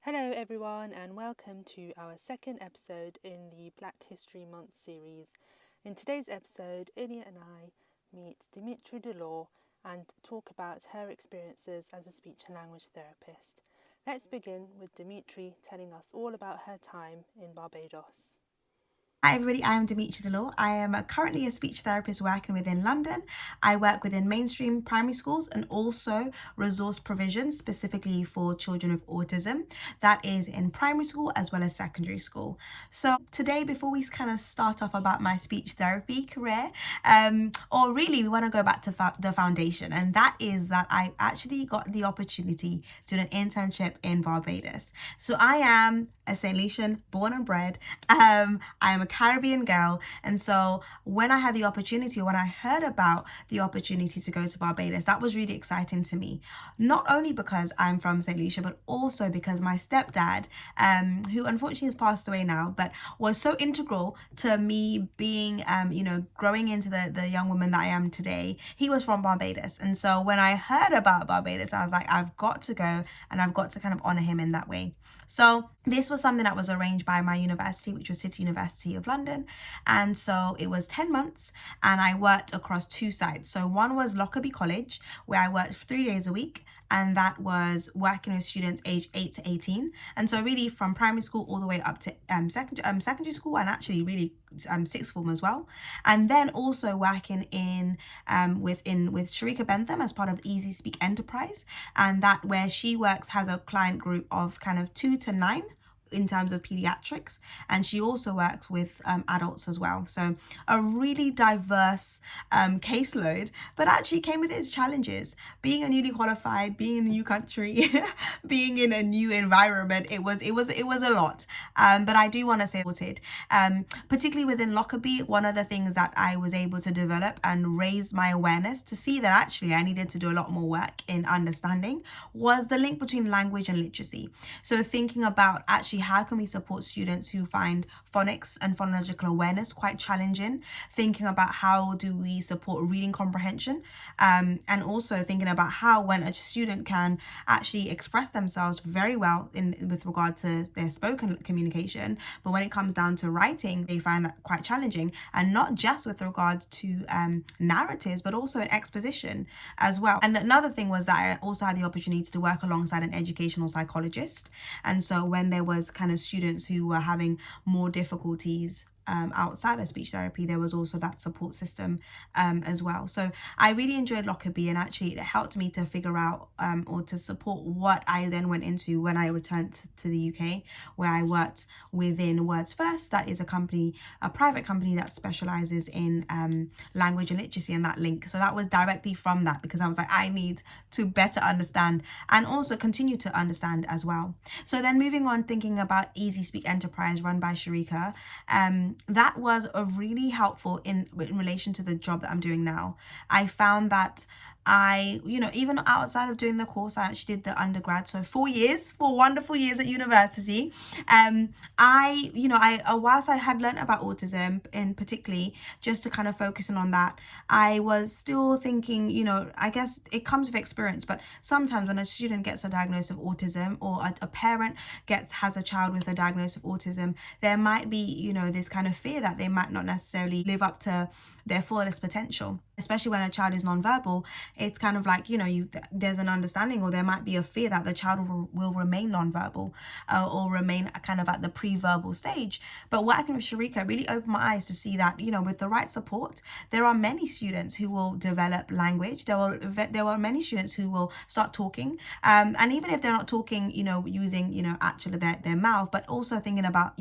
Hello, everyone, and welcome to our second episode in the Black History Month series. In today's episode, Ilia and I meet Dimitri Dolor and talk about her experiences as a speech and language therapist. Let's begin with Dimitri telling us all about her time in Barbados. Hi everybody, I am Dimitri Dolor. I am currently a speech therapist working within London. I work within mainstream primary schools and also resource provision specifically for children with autism. That is in primary school as well as secondary school. So today, before we kind of start off about my speech therapy career, or really we want to go back to the foundation, and that is that I actually got the opportunity to do an internship in Barbados. So I am a St. Lucian born and bred. I am a Caribbean girl, and so when I had the opportunity, when I heard about the opportunity to go to Barbados, that was really exciting to me. Not only because I'm from St. Lucia, but also because my stepdad, who unfortunately has passed away now, but was so integral to me being, growing into the young woman that I am today. He was from Barbados, and so when I heard about Barbados, I was like, I've got to go, and I've got to kind of honor him in that way. So this was something that was arranged by my university, which was City University of London. And so it was 10 months and I worked across two sites. So one was Lockerbie College, where I worked 3 days a week. And that was working with students aged 8 to 18. And so really from primary school all the way up to secondary school, and actually really sixth form as well. And then also working with Sharika Bentham as part of Easy Speak Enterprise, and that where she works has a client group of kind of 2 to 9 in terms of pediatrics, and she also works with adults as well. So a really diverse caseload, but actually came with its challenges. Being a newly qualified, being in a new country, being in a new environment, it was a lot. But I do want to say, particularly within Lockerbie, one of the things that I was able to develop and raise my awareness to see that actually I needed to do a lot more work in understanding was the link between language and literacy. So thinking about actually how can we support students who find phonics and phonological awareness quite challenging, thinking about how do we support reading comprehension, and also thinking about how when a student can actually express themselves very well with regard to their spoken communication, but when it comes down to writing, they find that quite challenging, and not just with regards to narratives, but also in exposition as well. And another thing was that I also had the opportunity to work alongside an educational psychologist, and so when there was kind of students who were having more difficulties outside of speech therapy, there was also that support system as well. So I really enjoyed Lockerbie, and actually it helped me to figure out or to support what I then went into when I returned to the UK, where I worked within Words First. That is a private company that specializes in language and literacy and that link. So that was directly from that, because I was like, I need to better understand and also continue to understand as well. So then moving on, thinking about Easy Speak Enterprise run by Sharika, that was a really helpful in relation to the job that I'm doing now. I found that even outside of doing the course, I actually did the undergrad. So 4 years, 4 wonderful years at university. Whilst I had learned about autism, in particularly just to kind of focusing on that, I was still thinking, I guess it comes with experience, but sometimes when a student gets a diagnosis of autism, or a parent has a child with a diagnosis of autism, there might be, this kind of fear that they might not necessarily live up to their fullest potential, especially when a child is nonverbal. It's kind of like, there's an understanding, or there might be a fear that the child will remain nonverbal, or remain kind of at the pre-verbal stage. But working with Sharika really opened my eyes to see that, with the right support, there are many students who will develop language. There are many students who will start talking, and even if they're not talking, using, actually their mouth, but also thinking about,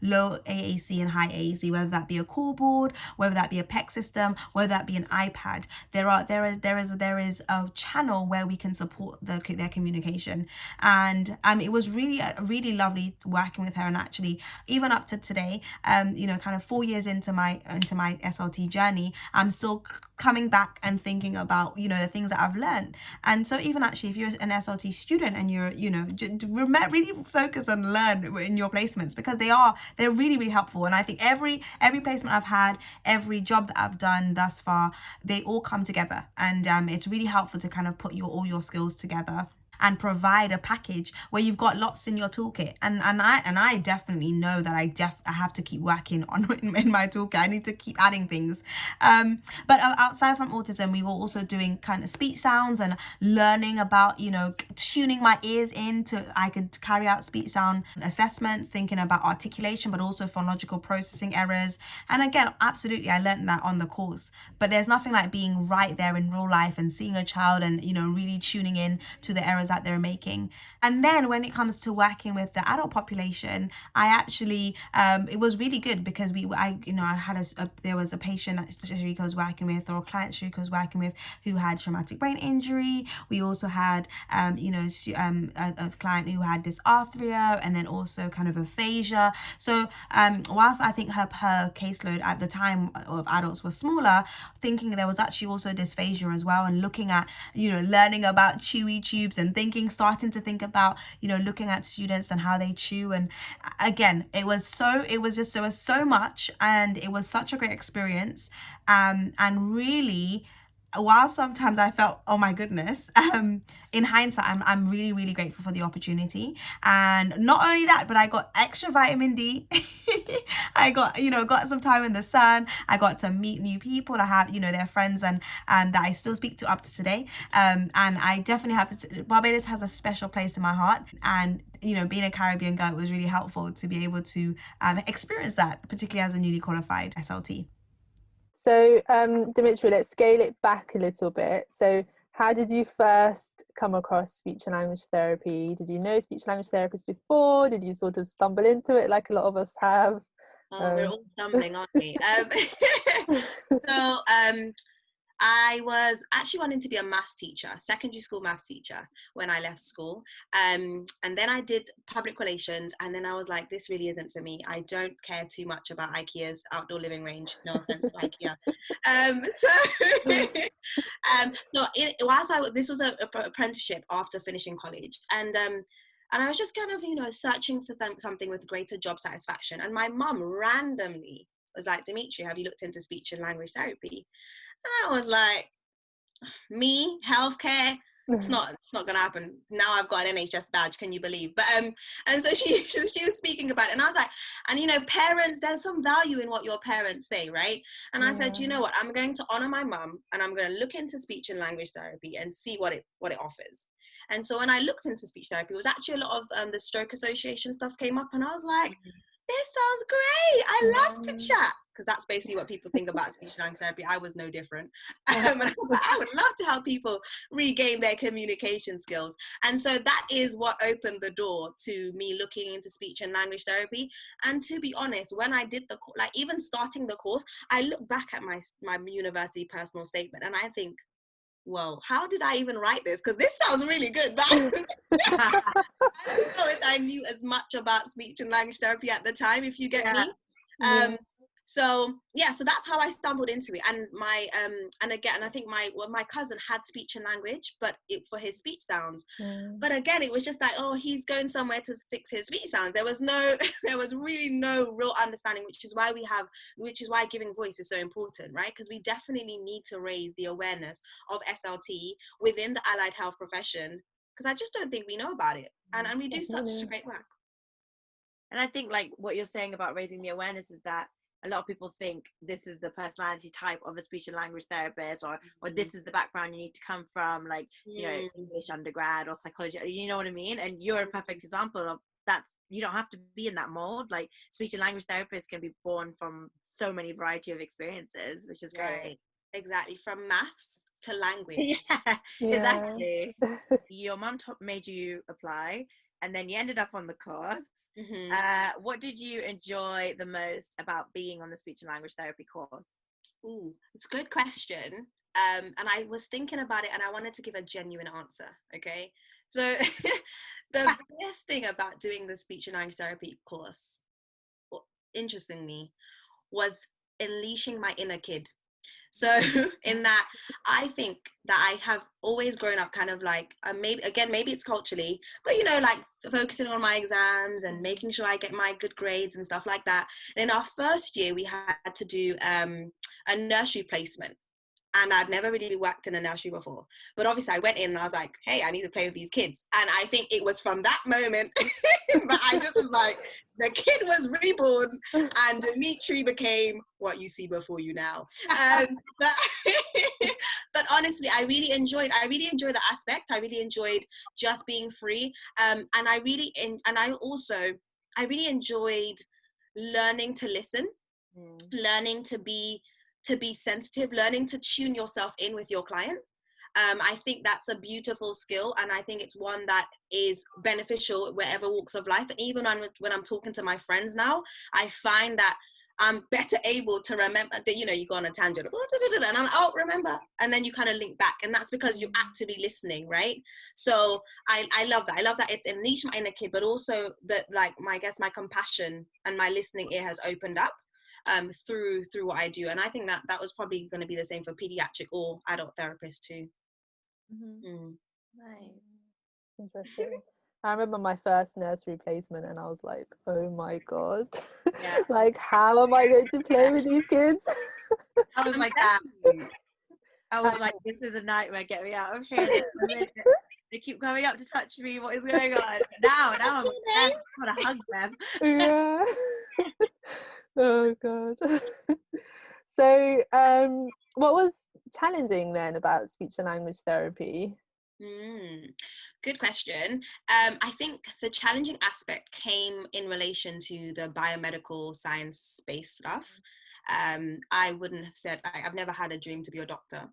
low AAC and high AAC, whether that be a call board, whether that be a PEC system, whether that be an iPad. There is a channel where we can support their communication, and it was really lovely working with her. And actually, even up to today, kind of 4 years into my SLT journey, I'm still coming back and thinking about, the things that I've learned. And so even actually, if you're an SLT student and you're, really focus on learn in your placements, because they're really helpful. And I think every placement I've had, every job that I've done thus far, they all come together, and it's really helpful to kind of put all your skills together. and provide a package where you've got lots in your toolkit. And I definitely know that I have to keep working on in my toolkit. I need to keep adding things. But outside from autism, we were also doing kind of speech sounds and learning about, tuning my ears in to I could carry out speech sound assessments, thinking about articulation, but also phonological processing errors. And again, absolutely, I learned that on the course. But there's nothing like being right there in real life and seeing a child and, really tuning in to the errors that they're making. And then when it comes to working with the adult population, I actually, it was really good because I had there was a patient that Sharika was working with, or a client Sharika was working with, who had traumatic brain injury. We also had, a client who had dysarthria and then also kind of aphasia. So whilst I think her caseload at the time of adults was smaller, thinking there was actually also dysphagia as well, and looking at, learning about chewy tubes and starting to think about, looking at students and how they chew. And again, there was so much, and it was such a great experience. And really, while sometimes I felt, oh my goodness, in hindsight, I'm really, really grateful for the opportunity. And not only that, but I got extra vitamin D. I got some time in the sun. I got to meet new people. I have, their friends and that I still speak to up to today. And I definitely Barbados has a special place in my heart. And being a Caribbean girl, it was really helpful to be able to experience that, particularly as a newly qualified SLT. So, Dimitri, let's scale it back a little bit. So, how did you first come across speech and language therapy? Did you know speech and language therapists before? Did you sort of stumble into it like a lot of us have? We're all stumbling, aren't we? I was actually wanting to be a maths teacher, secondary school maths teacher, when I left school. And then I did public relations, and then I was like, this really isn't for me. I don't care too much about IKEA's outdoor living range. No offense to IKEA. This was an apprenticeship after finishing college. And I was just kind of, searching for something with greater job satisfaction. And my mum randomly was like, Dimitri, have you looked into speech and language therapy? And I was like, me, healthcare, it's not gonna happen. Now I've got an NHS badge, can you believe? But and so she was speaking about it, and I was like, and parents, there's some value in what your parents say, right? And I said, you know what, I'm going to honor my mum, and I'm going to look into speech and language therapy and see what it offers. And so when I looked into speech therapy, it was actually a lot of the Stroke Association stuff came up, and I was like, this sounds great. I love to chat, because that's basically what people think about speech and language therapy. I was no different. And I was like, I would love to help people regain their communication skills. And so that is what opened the door to me looking into speech and language therapy. And to be honest, when I did even starting the course, I look back at my university personal statement and I think, well, how did I even write this? Because this sounds really good, but I don't know if I knew as much about speech and language therapy at the time, if you get me. So that's how I stumbled into it. And I think my cousin had speech and language, but for his speech sounds. But again, it was just like, oh, he's going somewhere to fix his speech sounds. There was really no real understanding, which is why giving voice is so important, right? Because we definitely need to raise the awareness of SLT within the allied health profession, because I just don't think we know about it. And we do such great work. And I think like what you're saying about raising the awareness is that a lot of people think this is the personality type of a speech and language therapist, or this is the background you need to come from, like, English undergrad or psychology, you know what I mean? And you're a perfect example of that. You don't have to be in that mold. Like, speech and language therapists can be born from so many variety of experiences, which is great. Right. Exactly. From maths to language. Exactly. Your mum made you apply, and then you ended up on the course. What did you enjoy the most about being on the speech and language therapy course? Ooh, it's a good question. And I was thinking about it, and I wanted to give a genuine answer. Okay, so the best thing about doing the speech and language therapy course, interestingly, was unleashing my inner kid. So in that, I think that I have always grown up kind of like, maybe it's culturally, but like focusing on my exams and making sure I get my good grades and stuff like that. And in our first year, we had to do a nursery placement. and I'd never really worked in a nursery before. But obviously I went in and I was like, hey, I need to play with these kids. And I think it was from that moment that I just was like, the kid was reborn and Dimitri became what you see before you now. But, but honestly, I really enjoyed the aspect. I really enjoyed just being free. And I really enjoyed learning to listen, learning to be sensitive, learning to tune yourself in with your client. I think that's a beautiful skill, and I think it's one that is beneficial wherever walks of life. And even when I'm talking to my friends now, I find that I'm better able to remember that, you know, you go on a tangent and I'm like, oh, remember, and then you kind of link back, and that's because you're actively listening, right? So I love that. I love that it's unleashed my inner kid, but also that, like, my compassion and my listening ear has opened up through what I do. And I think that was probably going to be the same for pediatric or adult therapists too. Nice. Interesting. I remember my first nursery placement and I was like, oh my God. Yeah. Like, how am I going to play with these kids? I was like that. I was like, this is a nightmare, get me out of here. They keep coming up to touch me, what is going on? Now I'm obsessed. I want to hug them. Yeah. Oh God. So what was challenging then about speech and language therapy? Good question. I think the challenging aspect came in relation to the biomedical science-based stuff. I wouldn't have said, I've never had a dream to be a doctor.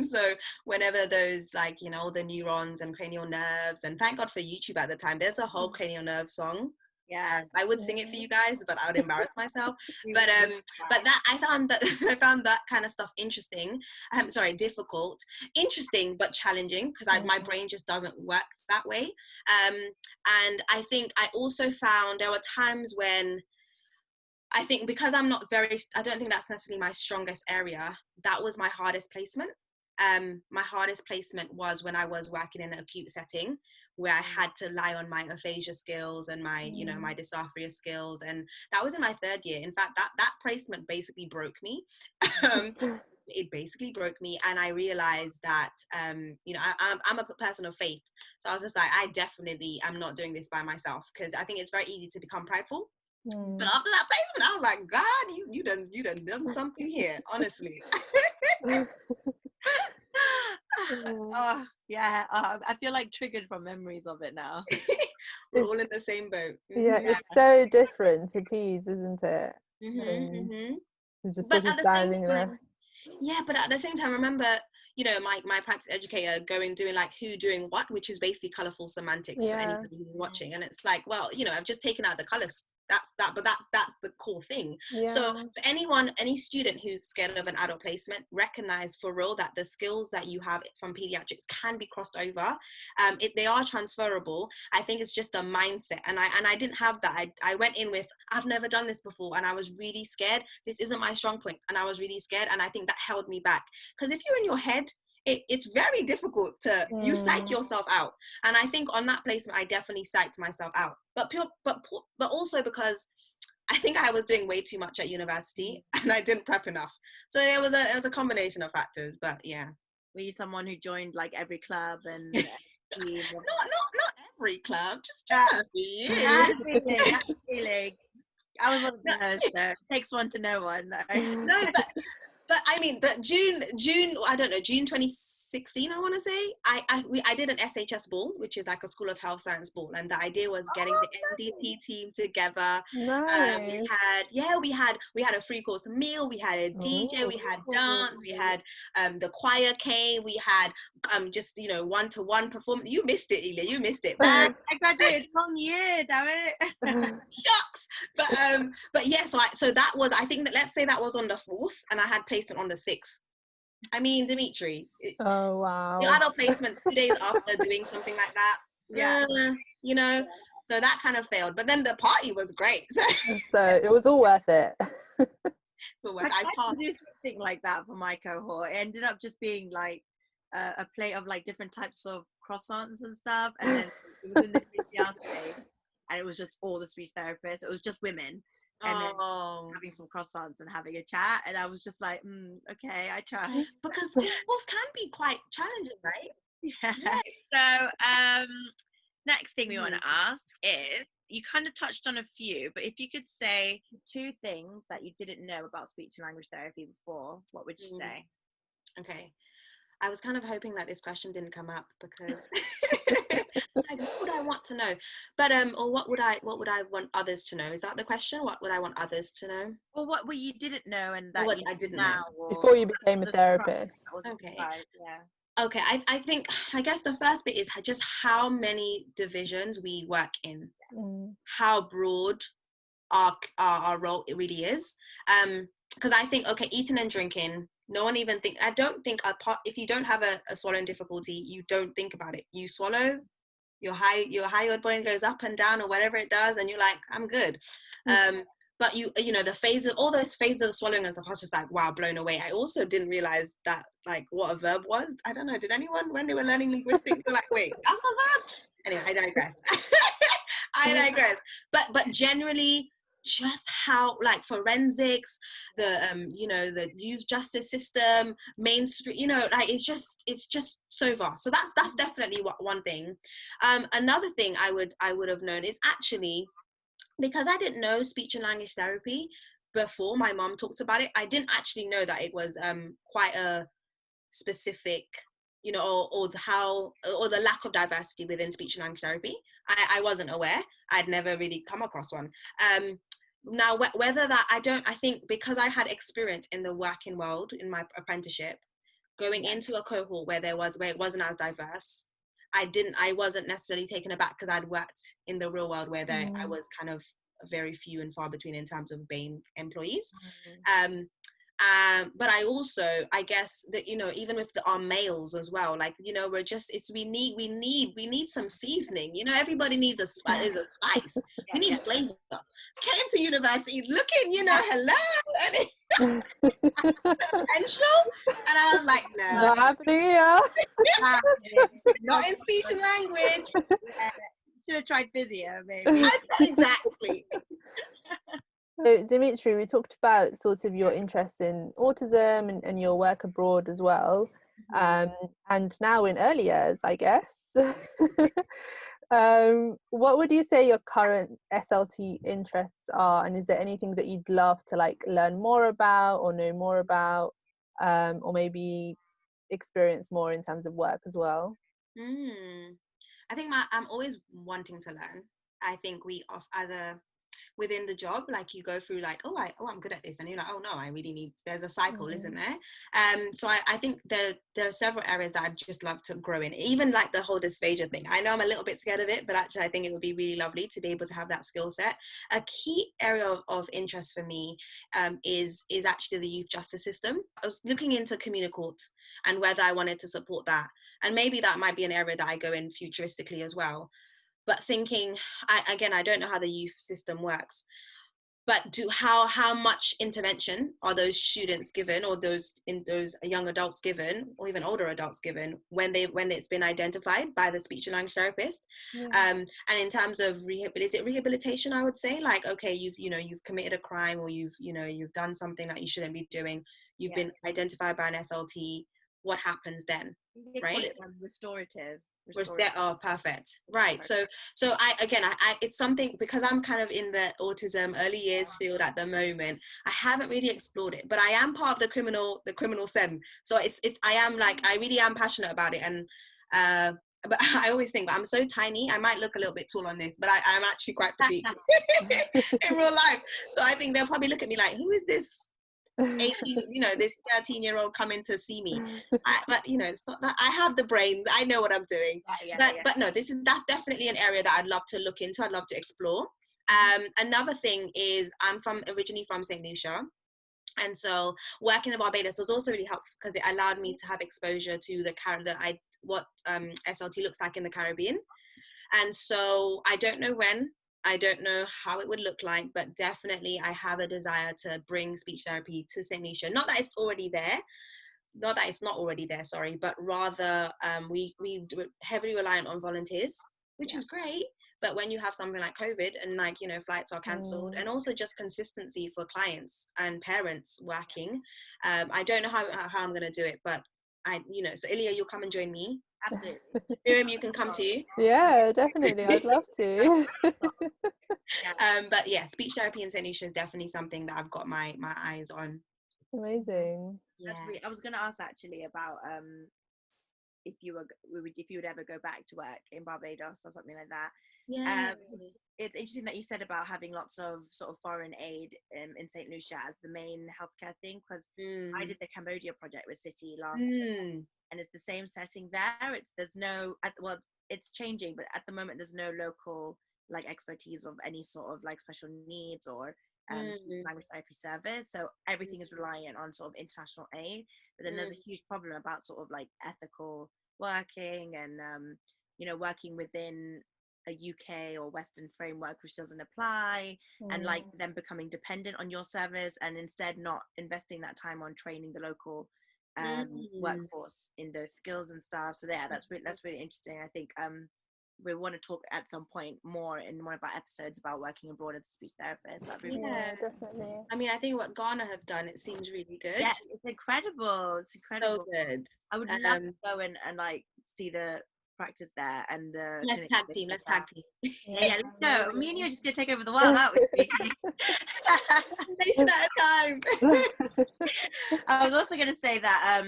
So whenever those, like, you know, the neurons and cranial nerves, and thank God for YouTube at the time, there's a whole cranial nerve song. Yes, I would sing it for you guys, but I would embarrass myself. But that I found that kind of stuff interesting. Difficult, interesting, but challenging, because my brain just doesn't work that way. And I think I also found there were times when I think, because I don't think that's necessarily my strongest area, that was my hardest placement. My hardest placement was when I was working in an acute setting, where I had to rely on my aphasia skills and my, you know, my dysarthria skills. And that was in my third year. In fact, that placement basically broke me. It basically broke me. And I realized that, you know, I'm a person of faith. So I was just like, I definitely am not doing this by myself, because I think it's very easy to become prideful. But after that placement, I was like, God, you done something here, honestly. Oh yeah, I feel like triggered from memories of it now. We're all in the same boat. Yeah, it's so different to peds, isn't it? It's just But sort of at the same standing there. time, yeah, but at the same time, remember, you know, my practice educator doing like who doing what, which is basically colorful semantics for anybody who's watching. And it's like, well, you know, I've just taken out the colors. That's the core thing. So for any student who's scared of an adult placement, recognize for real that the skills that you have from pediatrics can be crossed over. They are transferable. I think it's just the mindset, and I didn't have that. I went in with, I've never done this before, and I was really scared. This isn't my strong point, and I was really scared, and I think that held me back, because if you're in your head, it's very difficult to you psych yourself out. And I think on that placement I definitely psyched myself out, but also because I think I was doing way too much at university and I didn't prep enough. So it was a combination of factors. But yeah. Were you someone who joined like every club and not every club, just a few. That feeling. I was one of those. So it takes one to know one. No, but I mean, the June, I don't know, June 2016, I want to say, I did an SHS ball, which is like a School of Health Science ball, and the idea was getting the MDT team together. Nice. We had a free course meal, we had a DJ, we had dance, we had the choir came, we had just, you know, one-to-one performance. You missed it, Ilya, you missed it. I graduated wrong year, damn it. Shucks. But yeah, so that was, I think that, let's say that was on the 4th, and I had placement on the 6th. I mean, Dimitri. Oh wow. You had a placement 2 days after doing something like that. Yeah. You know, so that kind of failed. But then the party was great. So it was all worth it. So I tried to do something like that for my cohort. It ended up just being like a plate of like different types of croissants and stuff, and then it was in the space, and it was just all the speech therapists. It was just women, and then Oh, having some croissants and having a chat, and I was just like, okay, I tried. because divorce can be quite challenging, right? Yeah. So next thing we want to ask is, you kind of touched on a few, but if you could say 2 things that you didn't know about speech and language therapy before, what would you say? Okay. I was kind of hoping that this question didn't come up, because like, what would I want to know? But or what would I want others to know? Is that the question? What would I want others to know? Or what you didn't know and Or that what you I didn't now, know or Before you became a the surprise, therapist. that was a Okay. surprise, yeah. Okay, I guess the first bit is just how many divisions we work in, how broad our role it really is. Because I think, okay, eating and drinking, no one even I don't think if you don't have a swallowing difficulty, you don't think about it. You swallow, your hyoid bone goes up and down or whatever it does, and you're like, I'm good. But you know, all those phases of swallowing and stuff, I was just like, wow, blown away. I also didn't realize that, like, what a verb was. I don't know, did anyone, when they were learning linguistics, go like, wait, that's a verb? Anyway, I digress. I digress. But generally, just how, like, forensics, the you know, the youth justice system, mainstream, you know, like, it's just so vast. So that's definitely one thing. Another thing I would have known is, actually, because I didn't know speech and language therapy before my mom talked about it, I didn't actually know that it was quite a specific, you know, or the lack of diversity within speech and language therapy. I wasn't aware. I'd never really come across one. Now, whether that, I think because I had experience in the working world in my apprenticeship, going into a cohort where it wasn't as diverse, I wasn't necessarily taken aback, because I'd worked in the real world where I was kind of very few and far between in terms of being employees. But I guess that, you know, even with our males as well, like, you know, we need some seasoning, you know, everybody needs a spice. We need flavor. Came to university looking, you know, hello, potential, and I was like, no, Not happening here. not in speech and language. Should have tried physio, maybe. Exactly. So, Dimitri, we talked about sort of your interest in autism and your work abroad as well, and now in early years, I guess. What would you say your current SLT interests are, and is there anything that you'd love to, like, learn more about or know more about, or maybe experience more in terms of work as well? I think I'm always wanting to learn. I think within the job, like, you go through, like, I'm good at this, and you're like, oh no, I really need, there's a cycle, isn't there? So I think there are several areas that I'd just love to grow in, even like the whole dysphagia thing. I know I'm a little bit scared of it, but actually I think it would be really lovely to be able to have that skill set. A key area of interest for me is actually the youth justice system. I was looking into communal court and whether I wanted to support that, and maybe that might be an area that I go in futuristically as well. But thinking, I don't know how the youth system works, but how much intervention are those students given, or those young adults given, or even older adults given, when it's been identified by the speech and language therapist? And in terms of rehabilitation, I would say, like, okay, you've committed a crime, or you've done something that you shouldn't be doing. You've been identified by an SLT. What happens then? They right? call it restorative. Oh, perfect. Right. So it's something, because I'm kind of in the autism early years field at the moment, I haven't really explored it, but I am part of the criminal SEM. So I really am passionate about it. And but I always think, I'm so tiny, I might look a little bit tall on this, but I'm actually quite petite in real life. So I think they'll probably look at me like, who is this 18, this 13-year-old coming to see me? But it's not that. I have the brains, I know what I'm doing. But no, that's definitely an area that I'd love to look into, I'd love to explore. Another thing is, I'm originally from St. Lucia, and so working in Barbados was also really helpful, because it allowed me to have exposure to what SLT looks like in the Caribbean. And so I don't know when, I don't know how it would look like, but definitely I have a desire to bring speech therapy to St. Lucia. Not that it's not already there, sorry, but rather we heavily reliant on volunteers, which is great, But when you have something like COVID and like, you know, flights are cancelled, and also just consistency for clients and parents working, I don't know how I'm going to do it, but you know, so Ilya, you'll come and join me. Absolutely. Miriam, you can come too. Yeah, definitely. I'd love to. But yeah, speech therapy in St. Lucia is definitely something that I've got my eyes on. Amazing. That's really, I was going to ask actually about if you would ever go back to work in Barbados or something like that. Yeah. It's interesting that you said about having lots of sort of foreign aid in St. Lucia as the main healthcare thing, because I did the Cambodia project with City last year, and it's the same setting there. It's changing, but at the moment there's no local like expertise of any sort of like special needs or language therapy service, so everything is reliant on sort of international aid. But then there's a huge problem about sort of like ethical working and you know, working within a UK or Western framework which doesn't apply, and like them becoming dependent on your service and instead not investing that time on training the local workforce in those skills and stuff. So yeah, that's really interesting. I think we want to talk at some point more in one of our episodes about working abroad as a speech therapist. Yeah, definitely. I mean, I think what Ghana have done, it seems really good. Yeah, it's incredible. It's incredible. So good. I would love to go and like see the practice there and the Let's tag team. Yeah, let's go. Me and you are just gonna take over the world, aren't we? Nation at a time. I was also gonna say that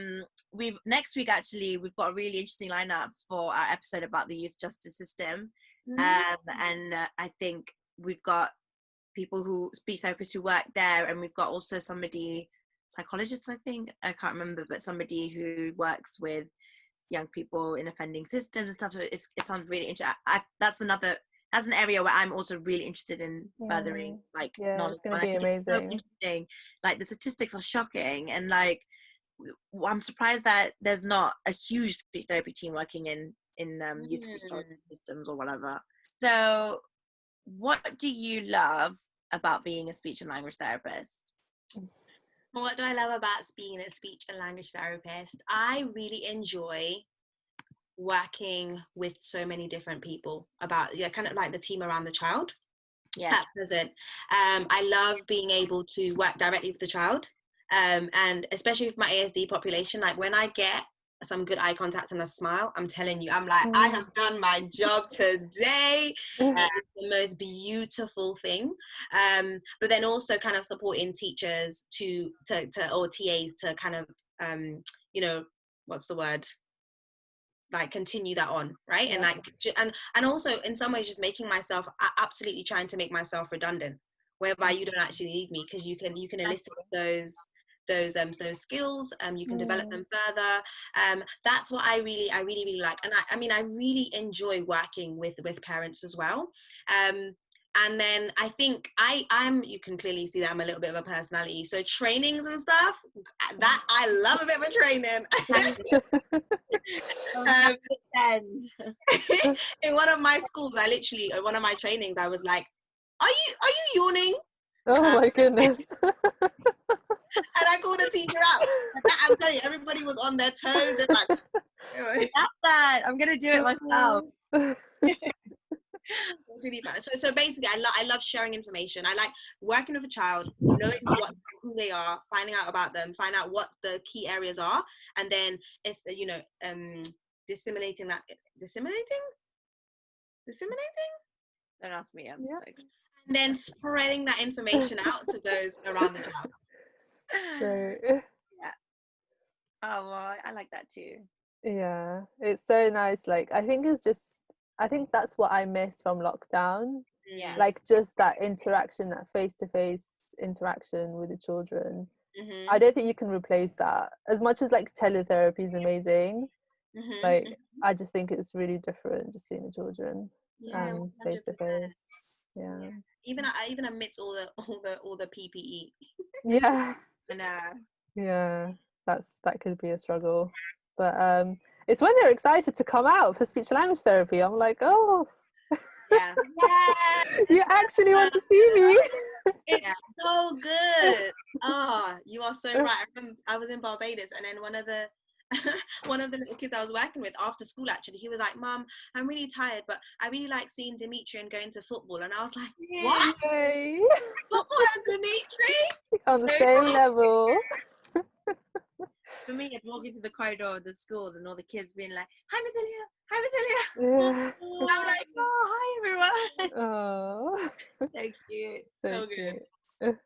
next week actually we've got a really interesting lineup for our episode about the youth justice system, and I think we've got speech therapists who work there, and we've got also psychologist, I think, I can't remember, but somebody who works with young people in offending systems and stuff. So it sounds really interesting. That's an area where I'm also really interested in furthering like knowledge. It's going to be amazing. It's so interesting. Like the statistics are shocking, and like I'm surprised that there's not a huge speech therapy team working in youth restorative systems or whatever. So what do you love about being a speech and language therapist? What do I love about being a speech and language therapist? I really enjoy working with so many different people about, kind of like the team around the child. Yeah. At present. I love being able to work directly with the child. And especially with my ASD population, like when I get some good eye contact and a smile, I'm telling you, I'm like, I have done my job today. The most beautiful thing. But then also kind of supporting teachers to or TAs to kind of you know, what's the word, like continue that on, right? And like and also in some ways just making myself absolutely trying to make myself redundant, whereby you don't actually need me, because you can elicit those skills, you can develop them further. That's what I really like. And I mean I really enjoy working with parents as well. And then I think I'm you can clearly see that I'm a little bit of a personality, so trainings and stuff, that I love a bit of a training. In one of my schools, I literally, in one of my trainings, I was like, are you yawning? Oh my goodness. And I called the teacher out. I'm telling you, everybody was on their toes. They're like, I love that. I'm gonna do it myself. It's really fun. So basically, I love sharing information. I like working with a child, knowing who they are, finding out about them, find out what the key areas are, and then it's disseminating. Don't ask me. I'm so excited. And then spreading that information out to those around the child. Great. Yeah. Oh well, I like that too. Yeah, it's so nice. Like I think that's what I miss from lockdown. Yeah. Like just that interaction, that face-to-face interaction with the children. Mm-hmm. I don't think you can replace that. As much as like teletherapy is amazing, like I just think it's really different just seeing the children face-to-face. Yeah. Even amidst all the PPE. Yeah. I know. Yeah, that could be a struggle, but it's when they're excited to come out for speech and language therapy. I'm like, oh, yeah, you actually want to see me. It's so good. You are so right. I was in Barbados, and then one of the one of the little kids I was working with after school, actually, he was like, Mum, I'm really tired, but I really like seeing Dimitri and going to football. And I was like, what? Yay. Football and Dimitri? On the same level. For me, it's walking through the corridor of the schools and all the kids being like, "Hi, Miss Ilya. Hi, Miss Ilya." Yeah. And I'm like, "Oh, hi, everyone." Oh, So cute. So good. cute.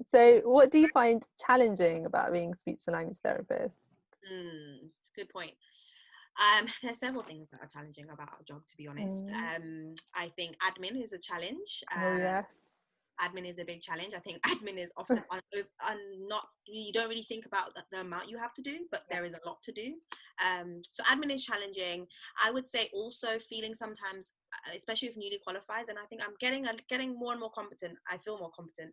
So, what do you find challenging about being a speech and language therapist? It's a good point. There's several things that are challenging about our job, to be honest. I think admin is a challenge. Oh, yes. Admin is a big challenge. I think admin is often not, you don't really think about the amount you have to do, but there is a lot to do. So admin is challenging. I would say also feeling sometimes, especially with newly qualified, and I think I'm getting more and more competent. I feel more competent,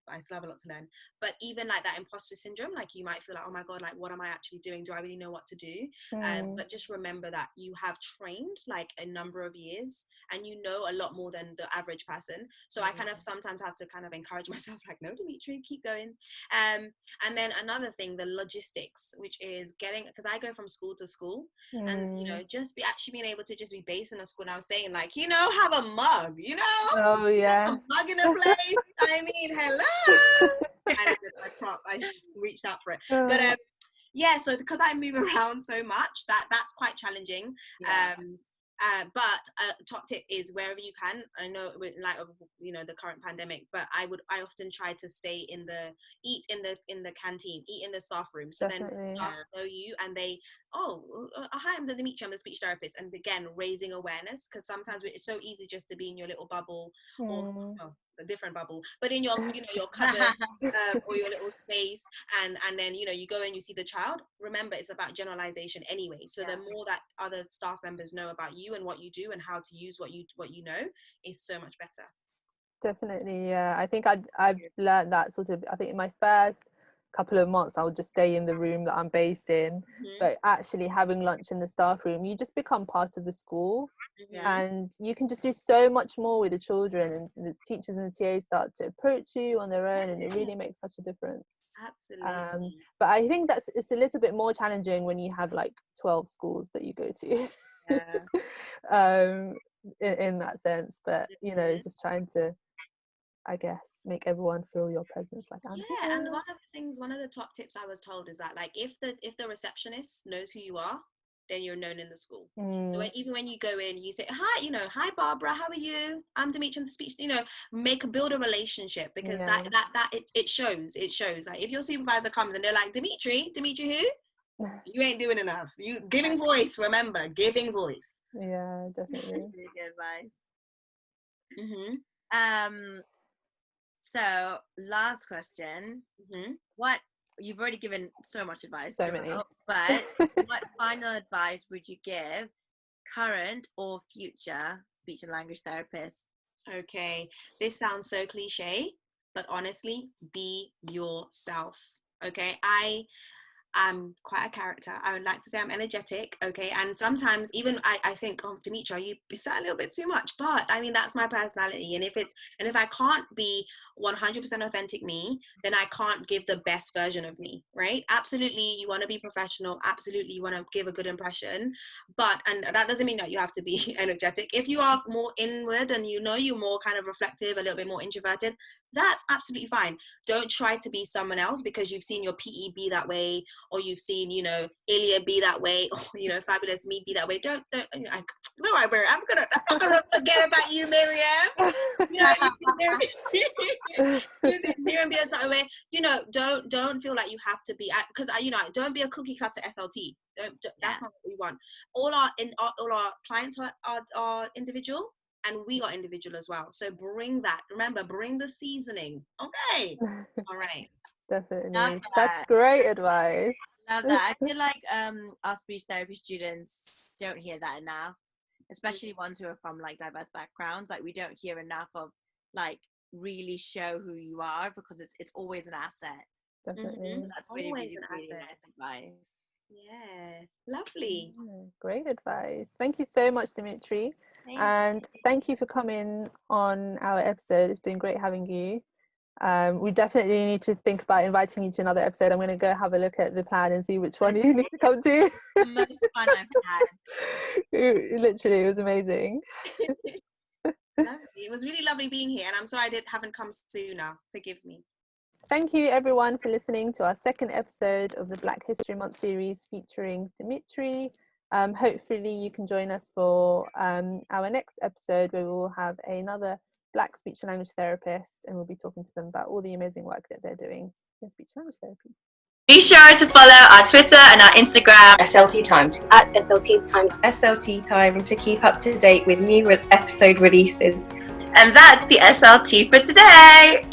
but I still have a lot to learn. But even like that imposter syndrome, like you might feel like, oh my God, like what am I actually doing? Do I really know what to do? But just remember that you have trained like a number of years and you know a lot more than the average person. So I kind of sometimes have to kind of encourage myself, like, no, Dimitri, keep going. And then another thing, the logistics, which is getting, because I go from school to school, and you know, just being able to just be based in a school. And I was saying, like, you know, have a mug, you know, Oh, yeah. a mug in a place. I mean, hello. I just reached out for it, but yeah. So because I move around so much, that's quite challenging. Yeah. But top tip is wherever you can. I know in light of, you know, the current pandemic, but I often try to stay eat in the canteen, eat in the staff room. So Definitely. then staff know you and they, hi, I'm Dimitri, I'm the speech therapist. And again, raising awareness, because sometimes it's so easy just to be in your little bubble or a different bubble, but in your, you know, your cupboard or your little space, and then, you know, you go and you see the child. Remember, it's about generalization anyway. So the more that other staff members know about you and what you do and how to use what you know is so much better. Definitely, yeah. I think I've learned that sort of, I think in my first couple of months I would just stay in the room that I'm based in, but actually having lunch in the staff room, you just become part of the school, and you can just do so much more with the children, and the teachers and the TAs start to approach you on their own, and it really makes such a difference. Absolutely. But I think it's a little bit more challenging when you have like 12 schools that you go to. In that sense, but you know, just trying to, I guess, make everyone feel your presence. Like, I'm here. And one of the top tips I was told is that, like, if the receptionist knows who you are, then you're known in the school. So even when you go in, you say, hi, you know, hi Barbara, how are you? I'm Dimitri, the speech, you know, build a relationship, because it shows. Like, if your supervisor comes and they're like, Dimitri who? You ain't doing enough. You giving voice, remember, giving voice. Yeah, definitely. Really good advice. So last question. What, you've already given so much advice, so many, but what final advice would you give current or future speech and language therapists? Okay, this sounds so cliche, but honestly, be yourself. Okay, I'm quite a character. I would like to say I'm energetic, okay? And sometimes even I think, oh, Dimitri, you said a little bit too much, but I mean, that's my personality. And if I can't be 100% authentic me, then I can't give the best version of me, right? Absolutely, you want to be professional. Absolutely, you want to give a good impression. And that doesn't mean that you have to be energetic. If you are more inward and you know you're more kind of reflective, a little bit more introverted, that's absolutely fine. Don't try to be someone else because you've seen your PE be that way, or you've seen, you know, Ilya be that way, or, you know, Fabulous Me be that way. Don't you know, no, I'm not gonna forget about you, Miriam. You know, Miriam be a certain way. You know, don't feel like you have to be, because you know, don't be a cookie cutter SLT. That's not what we want. All our clients are individual. And we are individual as well. So bring that. Remember, bring the seasoning. Okay. All right. Definitely. That's great advice. Love that. I feel like our speech therapy students don't hear that enough, especially ones who are from like diverse backgrounds. Like, we don't hear enough of like really show who you are, because it's always an asset. Definitely. So that's really, really, really nice advice. Yeah, lovely. Great advice. Thank you so much, Dimitri. And thank you for coming on our episode. It's been great having you. We definitely need to think about inviting you to another episode. I'm going to go have a look at the plan and see which one you need to come to. The most fun I've had. Literally, it was amazing. It was really lovely being here, and I'm sorry I haven't come sooner. Forgive me. Thank you everyone for listening to our second episode of the Black History Month series featuring Dimitri. Hopefully you can join us for our next episode, where we will have another Black speech and language therapist, and we'll be talking to them about all the amazing work that they're doing in speech and language therapy. Be sure to follow our Twitter and our Instagram, SLT Times, at SLT Times, SLT Time, to keep up to date with new episode releases. and that's the SLT for today.